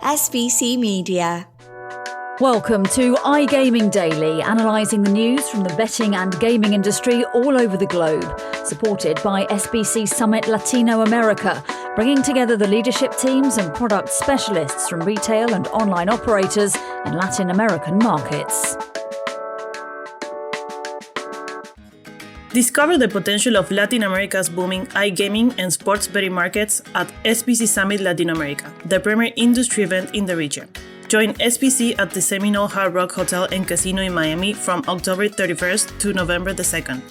SBC Media. Welcome to iGaming Daily, analysing the news from the betting and gaming industry all over the globe. Supported by SBC Summit Latino America, bringing together the leadership teams and product specialists from retail and online operators in Latin American markets. Discover the potential of Latin America's booming iGaming and sports betting markets at SBC Summit Latin America, the premier industry event in the region. Join SBC at the Seminole Hard Rock Hotel and Casino in Miami from October 31st to November the 2nd.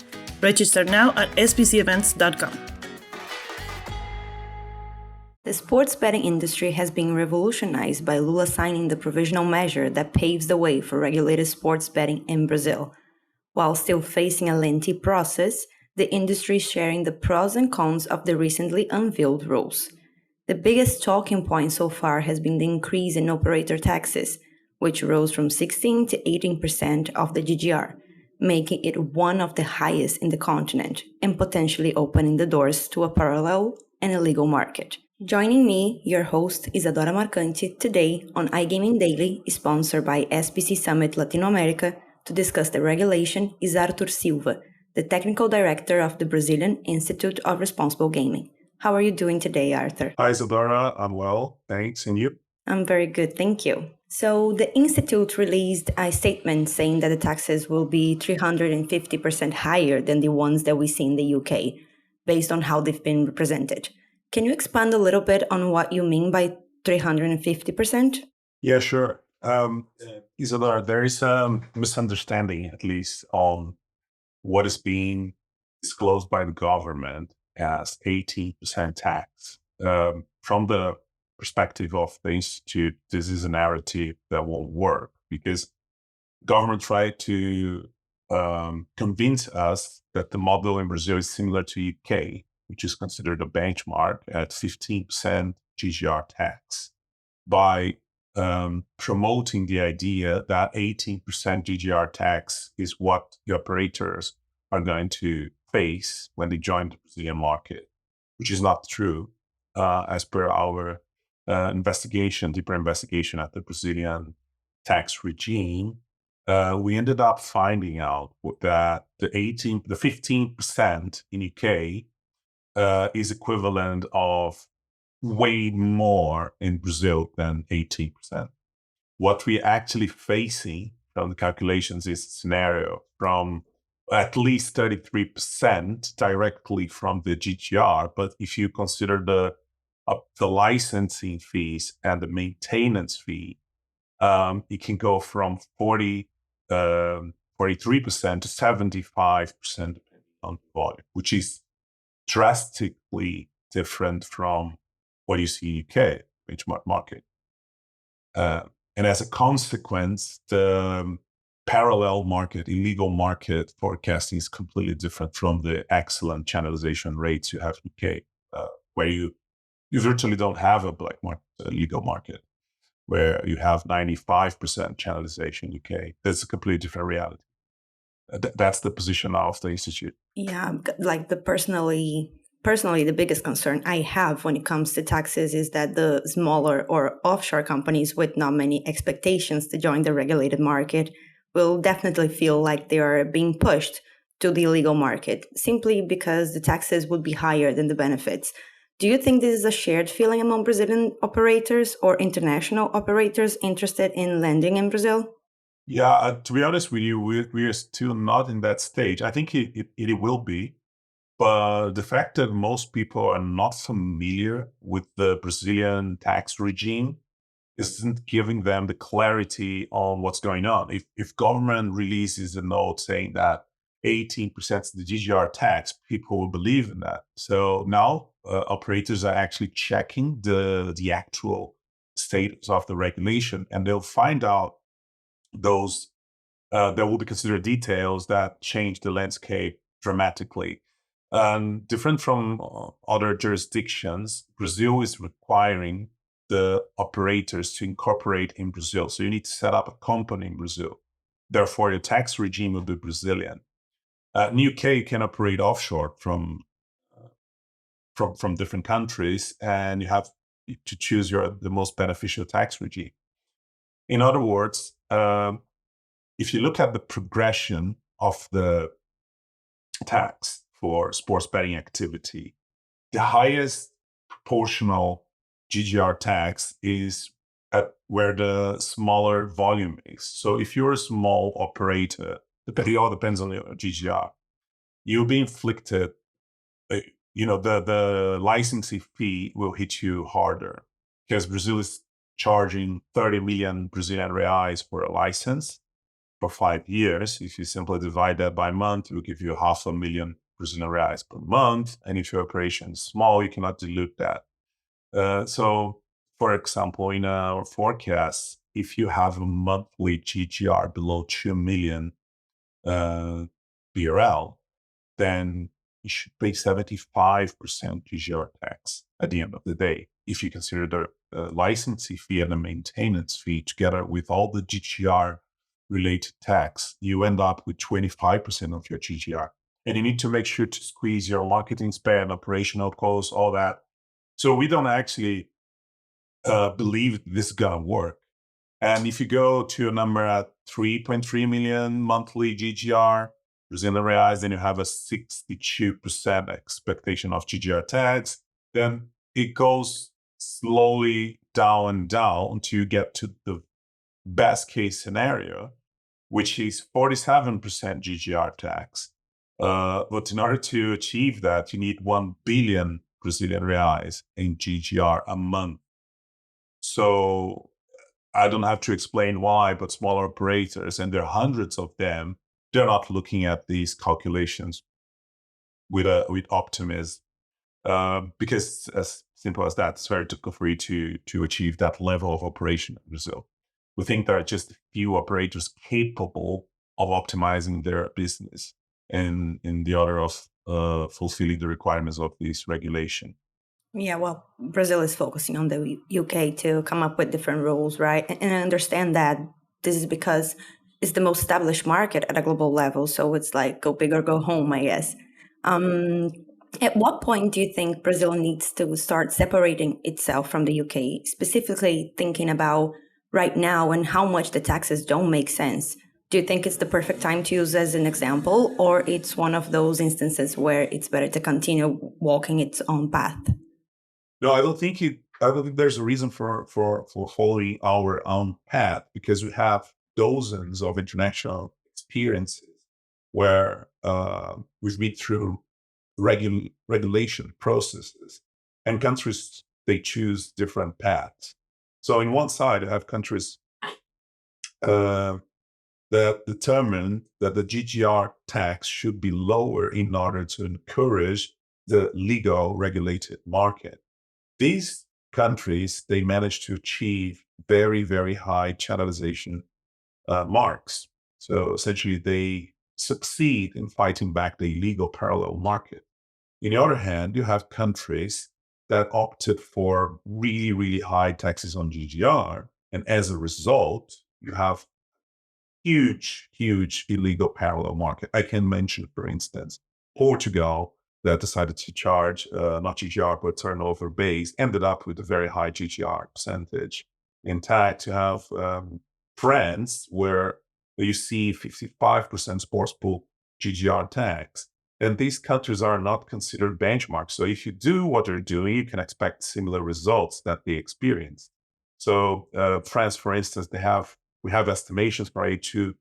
Register now at sbcevents.com. The sports betting industry has been revolutionized by Lula signing the provisional measure that paves the way for regulated sports betting in Brazil. While still facing a lengthy process, the industry is sharing the pros and cons of the recently unveiled rules. The biggest talking point so far has been the increase in operator taxes, which rose from 16 to 18% of the GGR, making it one of the highest in the continent and potentially opening the doors to a parallel and illegal market. Joining me, your host Isadora Marcante, today on iGaming Daily, sponsored by SBC Summit Latino America. To discuss the regulation is Arthur Silva, the Technical Director of the Brazilian Institute of Responsible Gaming. How are you doing today, Arthur? Hi, Isadora. I'm well, thanks. And you? I'm very good, thank you. So the Institute released a statement saying that the taxes will be 350% higher than the ones that we see in the UK, based on how they've been represented. Can you expand a little bit on what you mean by 350%? Yeah, sure. Isadora, there is a misunderstanding, at least, on what is being disclosed by the government as 18% tax. From the perspective of the Institute, this is a narrative that won't work because government tried to convince us that the model in Brazil is similar to UK, which is considered a benchmark at 15% GGR tax, by promoting the idea that 18% GGR tax is what the operators are going to face when they join the Brazilian market, which is not true. As per our deeper investigation at the Brazilian tax regime, we ended up finding out that the 15% in UK is equivalent of way more in Brazil than 18%. What we're actually facing from the calculations is a scenario from at least 33% directly from the GGR. But if you consider the licensing fees and the maintenance fee, it can go from 43% to 75% depending on the volume, which is drastically different from what you see in UK benchmark market. And as a consequence, the parallel market, illegal market forecasting is completely different from the excellent channelization rates you have in UK, where you virtually don't have a black market, a legal market, where you have 95% channelization in UK. That's a completely different reality. That's the position of the Institute. Yeah, like Personally, the biggest concern I have when it comes to taxes is that the smaller or offshore companies with not many expectations to join the regulated market will definitely feel like they are being pushed to the illegal market simply because the taxes would be higher than the benefits. Do you think this is a shared feeling among Brazilian operators or international operators interested in landing in Brazil? Yeah, to be honest with you, we are still not in that stage. I think it will be. But the fact that most people are not familiar with the Brazilian tax regime isn't giving them the clarity on what's going on. If government releases a note saying that 18% is the GGR tax, people will believe in that. So now operators are actually checking the actual status of the regulation, and they'll find out those there will be considered details that change the landscape dramatically. Different from other jurisdictions, Brazil is requiring the operators to incorporate in Brazil. So you need to set up a company in Brazil. Therefore, your tax regime will be Brazilian. In the UK, you can operate offshore from different countries, and you have to choose the most beneficial tax regime. In other words, if you look at the progression of the tax for sports betting activity, the highest proportional GGR tax is at where the smaller volume is. So if you're a small operator, it all depends on your GGR, you'll be inflicted, the licensing fee will hit you harder because Brazil is charging 30 million Brazilian reais for a license for 5 years. If you simply divide that by month, it will give you 500,000 Brazilian reais per month. And if your operation is small, you cannot dilute that. So, for example, in our forecast, if you have a monthly GGR below 2 million BRL, then you should pay 75% GGR tax at the end of the day. If you consider the licensing fee and the maintenance fee together with all the GGR related tax, you end up with 25% of your GGR. And you need to make sure to squeeze your marketing spend, operational costs, all that. So we don't actually believe this is going to work. And if you go to a number at 3.3 million monthly GGR, Brazilian reais, then you have a 62% expectation of GGR tax. Then it goes slowly down and down until you get to the best case scenario, which is 47% GGR tax. But in order to achieve that, you need 1 billion Brazilian reais in GGR a month. So I don't have to explain why, but smaller operators, and there are hundreds of them, they're not looking at these calculations with optimism, because as simple as that, it's very difficult for you to achieve that level of operation in Brazil. We think there are just a few operators capable of optimizing their business in the order of fulfilling the requirements of this regulation. Yeah, well, Brazil is focusing on the UK to come up with different rules, right? And I understand that this is because it's the most established market at a global level. So it's like go big or go home, I guess. At what point do you think Brazil needs to start separating itself from the UK, specifically thinking about right now and how much the taxes don't make sense? Do you think it's the perfect time to use as an example, or it's one of those instances where it's better to continue walking its own path? No, I don't think there's a reason for following our own path, because we have dozens of international experiences where we've been through regulation processes, and countries, they choose different paths. So in one side, you have countries that determine that the GGR tax should be lower in order to encourage the legal regulated market. These countries, they managed to achieve very, very high channelization marks. So essentially, they succeed in fighting back the illegal parallel market. On the other hand, you have countries that opted for really, really high taxes on GGR. And as a result, you have huge, huge illegal parallel market. I can mention, for instance, Portugal, that decided to charge not GGR, but turnover base, ended up with a very high GGR percentage. In fact, you have France, where you see 55% sportsbook GGR tax. And these countries are not considered benchmarks. So if you do what they're doing, you can expect similar results that they experience. So France, for instance, we have estimations by A2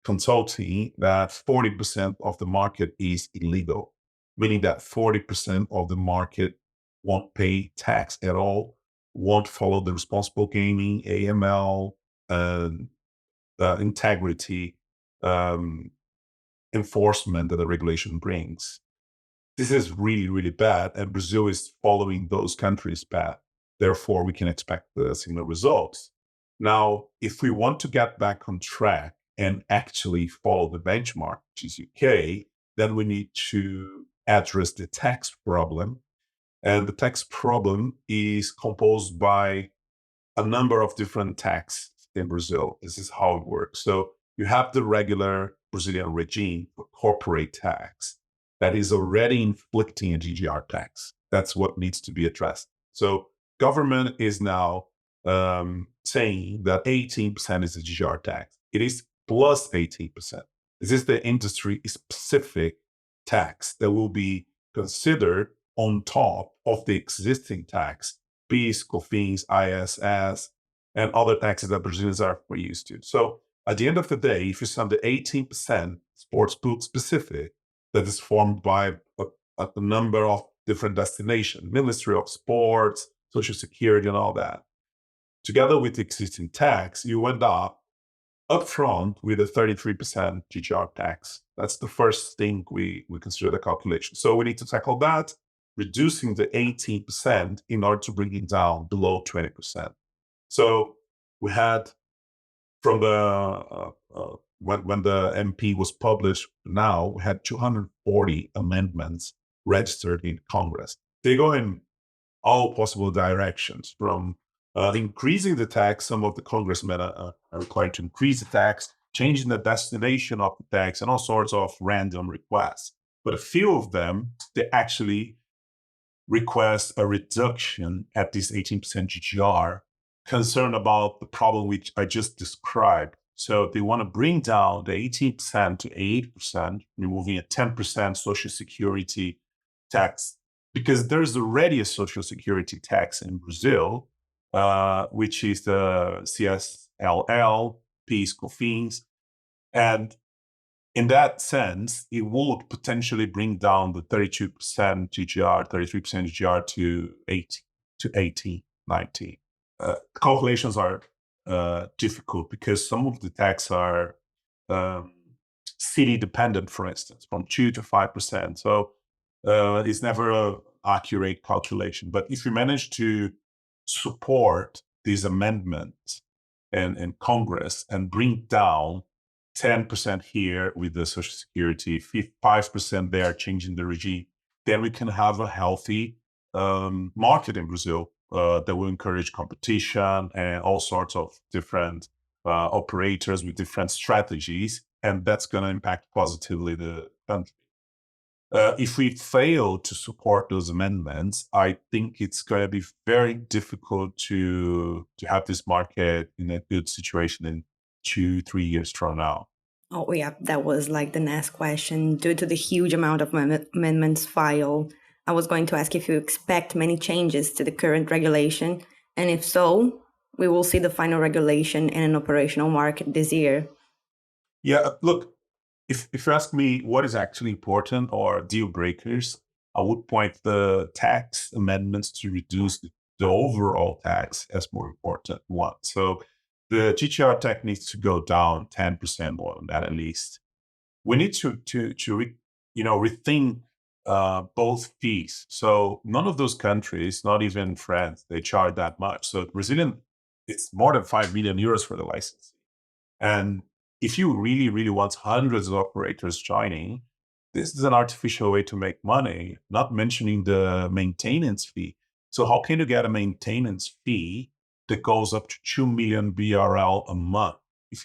consulting that 40% of the market is illegal, meaning that 40% of the market won't pay tax at all, won't follow the responsible gaming, AML, integrity, enforcement that the regulation brings. This is really, really bad, and Brazil is following those countries' path. Therefore, we can expect similar results. Now, if we want to get back on track and actually follow the benchmark, which is UK, then we need to address the tax problem. And the tax problem is composed by a number of different taxes in Brazil. This is how it works. So you have the regular Brazilian regime for corporate tax that is already inflicting a GGR tax. That's what needs to be addressed. So government is now saying that 18% is a GR tax. It is plus 18%. This is the industry-specific tax that will be considered on top of the existing tax, PIS, COFINS, ISS, and other taxes that Brazilians are used to. So at the end of the day, if you sum the 18% sports book specific that is formed by a number of different destinations, Ministry of Sports, Social Security, and all that, together with the existing tax, you end up upfront with a 33% GGR tax. That's the first thing we consider the calculation. So we need to tackle that, reducing the 18% in order to bring it down below 20%. So we had from the when the MP was published, now we had 240 amendments registered in Congress. They go in all possible directions, from increasing the tax. Some of the congressmen are required to increase the tax, changing the destination of the tax, and all sorts of random requests. But a few of them, they actually request a reduction at this 18% GGR, concerned about the problem which I just described. So they want to bring down the 18% to 8%, removing a 10% Social Security tax, because there's already a Social Security tax in Brazil, which is the CSLL, PIS, COFINS. And in that sense, it would potentially bring down the 32% GGR, 33% GGR to 80, 90. Calculations are difficult because some of the tax are city dependent, for instance, from 2 to 5%. So it's never an accurate calculation. But if you manage to support these amendments in Congress and bring down 10% here with the Social Security, 5% there, changing the regime, then we can have a healthy market in Brazil that will encourage competition and all sorts of different operators with different strategies, and that's going to impact positively the country. If we fail to support those amendments, I think it's going to be very difficult to have this market in a good situation in 2-3 years from now. Oh, yeah, that was like the next question. Due to the huge amount of amendments filed, I was going to ask if you expect many changes to the current regulation, and if so, we will see the final regulation in an operational market this year. Yeah, look, if you ask me what is actually important or deal breakers, I would point the tax amendments to reduce the overall tax as more important one. So the GTR tax needs to go down 10% more than that at least. We need to rethink both fees. So none of those countries, not even France, they charge that much. So Brazilian, it's more than 5 million euros for the license. And if you really, really want hundreds of operators joining, this is an artificial way to make money, not mentioning the maintenance fee. So how can you get a maintenance fee that goes up to 2 million BRL a month?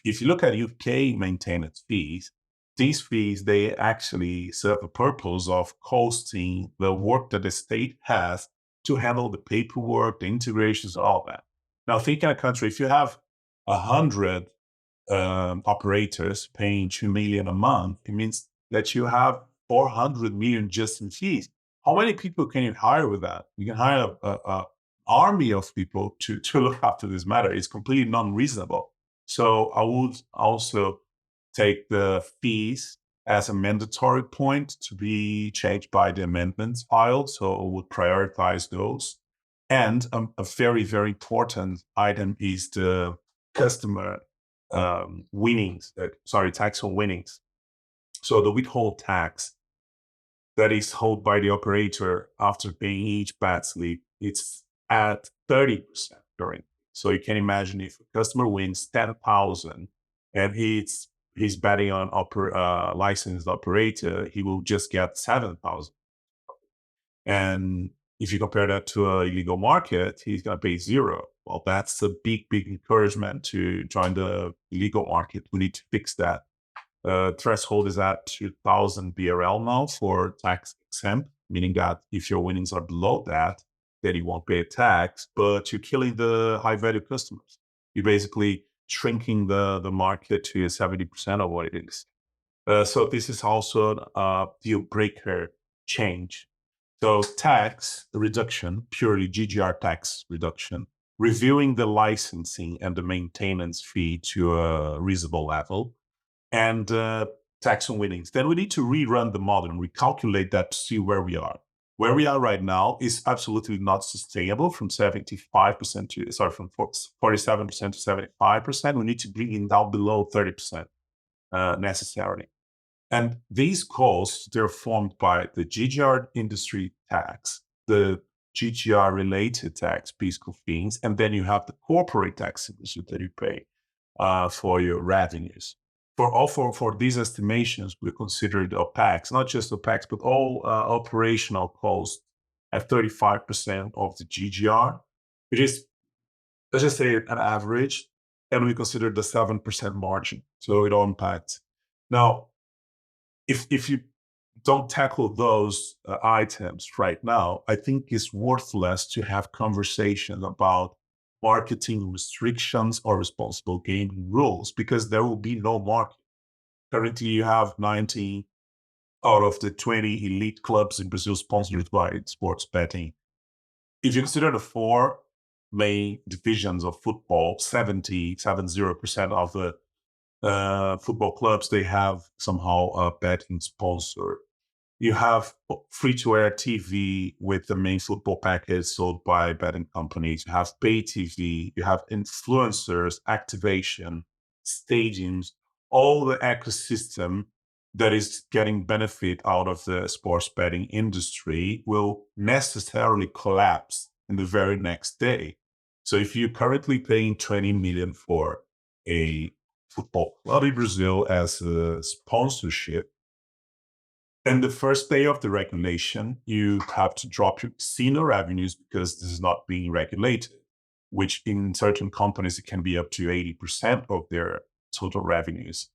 If you look at UK maintenance fees, these fees, they actually serve a purpose of costing the work that the state has to handle the paperwork, the integrations, all that. Now, think in a country, if you have 100 operators paying 2 million a month, it means that you have 400 million just in fees. How many people can you hire with that? You can hire an army of people to look after this matter. It's completely non-reasonable. So I would also take the fees as a mandatory point to be changed by the amendments filed. So I would prioritize those. And a very, very important item is the customer winnings, tax on winnings. So the withhold tax that is held by the operator after paying each bat slip, it's at 30% currently. So you can imagine if a customer wins 10,000 and he's betting on licensed operator, he will just get 7,000. And if you compare that to an illegal market, he's going to pay zero. Well, that's a big, big encouragement to join the illegal market. We need to fix that. Threshold is at 2,000 BRL now for tax exempt, meaning that if your winnings are below that, that you won't pay a tax, but you're killing the high value customers. You're basically shrinking the market to 70% of what it is. So this is also a deal breaker change. So tax reduction, purely GGR tax reduction, reviewing the licensing and the maintenance fee to a reasonable level, and tax on winnings. Then we need to rerun the model and recalculate that to see where we are. Where we are right now is absolutely not sustainable from 75% to, sorry, from 47% to 75%. We need to bring it down below 30% necessarily. And these costs, they're formed by the GGR industry tax, the GGR related tax, PIS/COFINS, and then you have the corporate tax that you pay for your revenues. For these estimations, we considered OPEX, not just OPEX, but all operational costs at 35% of the GGR, which is, let's just say, an average, and we consider the 7% margin. So it all impacts. Now, if you don't tackle those items right now, I think it's worthless to have conversations about marketing restrictions or responsible gaming rules, because there will be no market. Currently, you have 19 out of the 20 elite clubs in Brazil sponsored by sports betting. If you consider the four main divisions of football, 70% of the football clubs, they have somehow a betting sponsor. You have free-to-air TV with the main football package sold by betting companies. You have pay TV, you have influencers, activation, stadiums, all the ecosystem that is getting benefit out of the sports betting industry will necessarily collapse in the very next day. So if you're currently paying 20 million for a football club in Brazil as a sponsorship, and the first day of the regulation, you have to drop your casino revenues because this is not being regulated, which in certain companies, it can be up to 80% of their total revenues.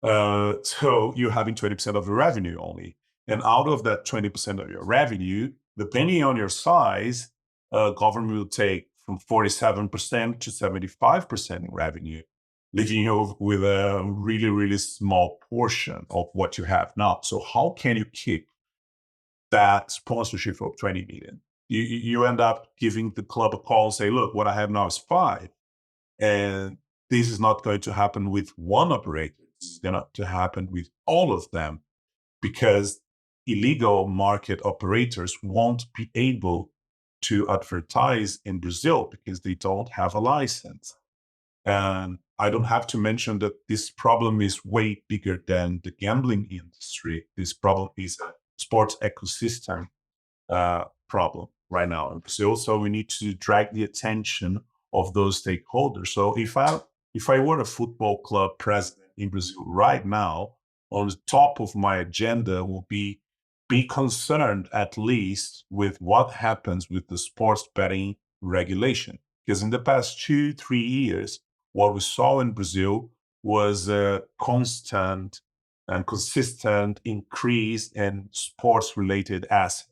So you're having 20% of the revenue only. And out of that 20% of your revenue, depending on your size, government will take from 47% to 75% in revenue, leaving you with a really, really small portion of what you have now. So how can you keep that sponsorship of 20 million? You end up giving the club a call and say, look, what I have now is 5. And this is not going to happen with one operator. It's going to happen with all of them, because illegal market operators won't be able to advertise in Brazil because they don't have a license. And I don't have to mention that this problem is way bigger than the gambling industry. This problem is a sports ecosystem problem right now in Brazil. So we need to drag the attention of those stakeholders. So if I were a football club president in Brazil right now, on the top of my agenda will be concerned at least with what happens with the sports betting regulation. Because in the past 2-3 years, what we saw in Brazil was a constant and consistent increase in sports-related assets.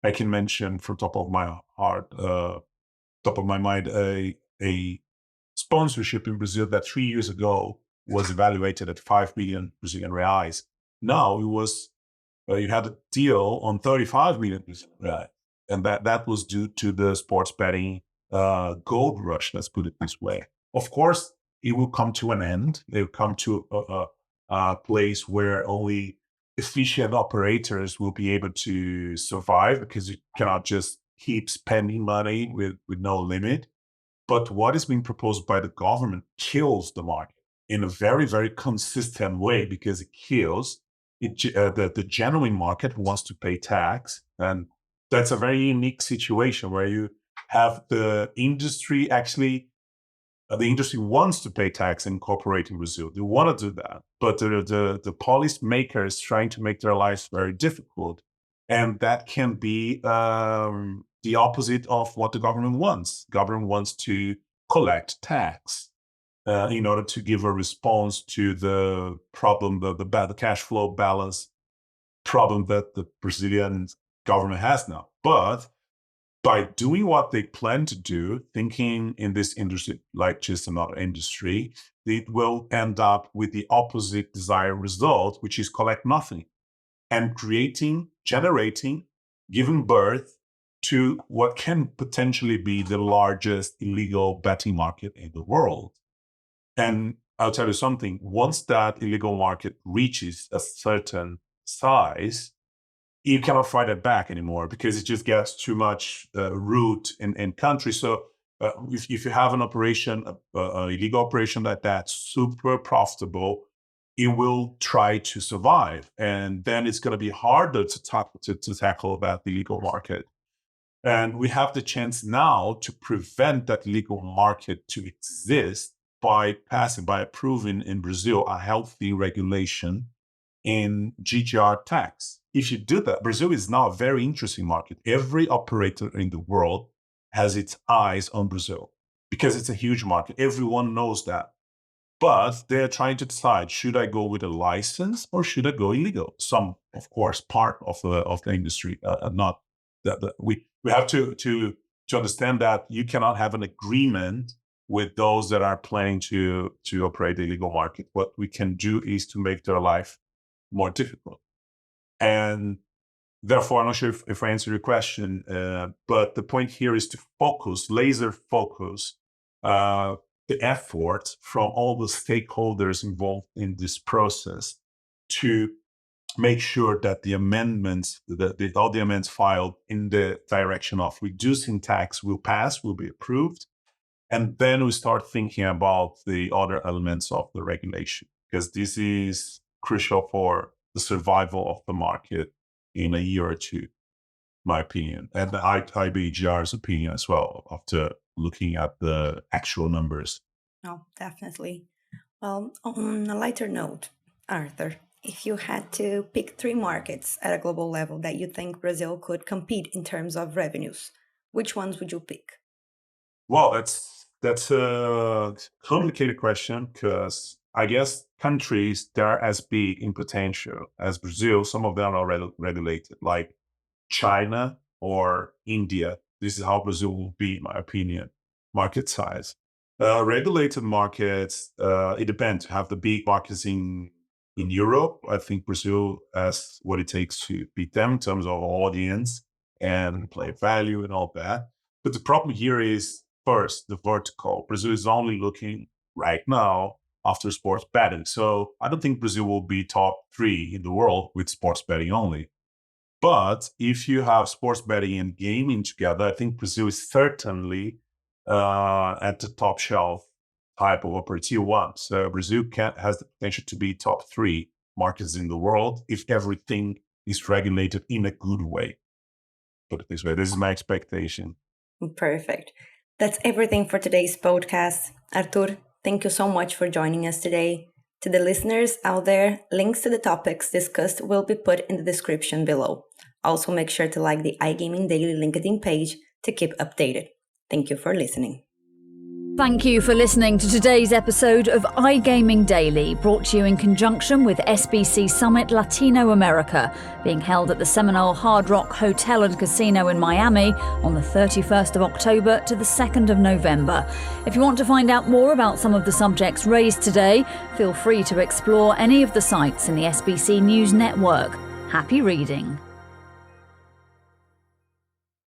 I can mention from top of my mind, a sponsorship in Brazil that 3 years ago was evaluated at 5 million Brazilian reais. Now it was you had a deal on 35 million Brazilian reais, and that was due to the sports betting gold rush. Let's put it this way. Of course, it will come to an end. It will come to a place where only efficient operators will be able to survive, because you cannot just keep spending money with no limit. But what is being proposed by the government kills the market in a very, very consistent way, because it kills the genuine market who wants to pay tax. And that's a very unique situation where you have the industry the industry wants to pay tax and incorporate in Brazil. They want to do that, but the policy makers trying to make their lives very difficult, and that can be the opposite of what the government wants. Government wants to collect tax in order to give a response to the problem, the cash flow balance problem that the Brazilian government has now. But by doing what they plan to do, thinking in this industry like just another industry, it will end up with the opposite desired result, which is collect nothing and generating, giving birth to what can potentially be the largest illegal betting market in the world. And I'll tell you something, once that illegal market reaches a certain size, you cannot fight it back anymore because it just gets too much root in country. So if you have an operation, an illegal operation like that, super profitable, it will try to survive. And then it's going to be harder to tackle that illegal market. And we have the chance now to prevent that illegal market to exist by approving in Brazil a healthy regulation in GGR tax. If you do that, Brazil is now a very interesting market. Every operator in the world has its eyes on Brazil because it's a huge market. Everyone knows that. But they're trying to decide, should I go with a license or should I go illegal? Some, of course, part of the industry, not that we have to understand that you cannot have an agreement with those that are planning to operate the illegal market. What we can do is to make their life more difficult. And therefore, I'm not sure if I answered your question, but the point here is to laser focus the effort from all the stakeholders involved in this process to make sure that the amendments, all the amendments filed in the direction of reducing tax will pass, will be approved. And then we start thinking about the other elements of the regulation, because this is crucial for the survival of the market in a year or two, my opinion, and the IBGR's opinion as well, after looking at the actual numbers. Oh, definitely. Well, on a lighter note, Arthur, if you had to pick 3 markets at a global level that you think Brazil could compete in terms of revenues, which ones would you pick? Well, that's a complicated question, because I guess countries that are as big in potential as Brazil, some of them are regulated, like China or India. This is how Brazil will be, in my opinion, market size. Regulated markets, it depends. Have the big markets in Europe. I think Brazil has what it takes to beat them in terms of audience and play value and all that. But the problem here is, first, the vertical. Brazil is only looking right now after sports betting. So I don't think Brazil will be top 3 in the world with sports betting only. But if you have sports betting and gaming together, I think Brazil is certainly at the top shelf type of operator one. So Brazil has the potential to be top 3 markets in the world if everything is regulated in a good way. Put it this way, this is my expectation. Perfect. That's everything for today's podcast. Arthur, thank you so much for joining us today. To the listeners out there, links to the topics discussed will be put in the description below. Also, make sure to like the iGaming Daily LinkedIn page to keep updated. Thank you for listening. Thank you for listening to today's episode of iGaming Daily, brought to you in conjunction with SBC Summit Latino America, being held at the Seminole Hard Rock Hotel and Casino in Miami on the 31st of October to the 2nd of November. If you want to find out more about some of the subjects raised today, feel free to explore any of the sites in the SBC News Network. Happy reading.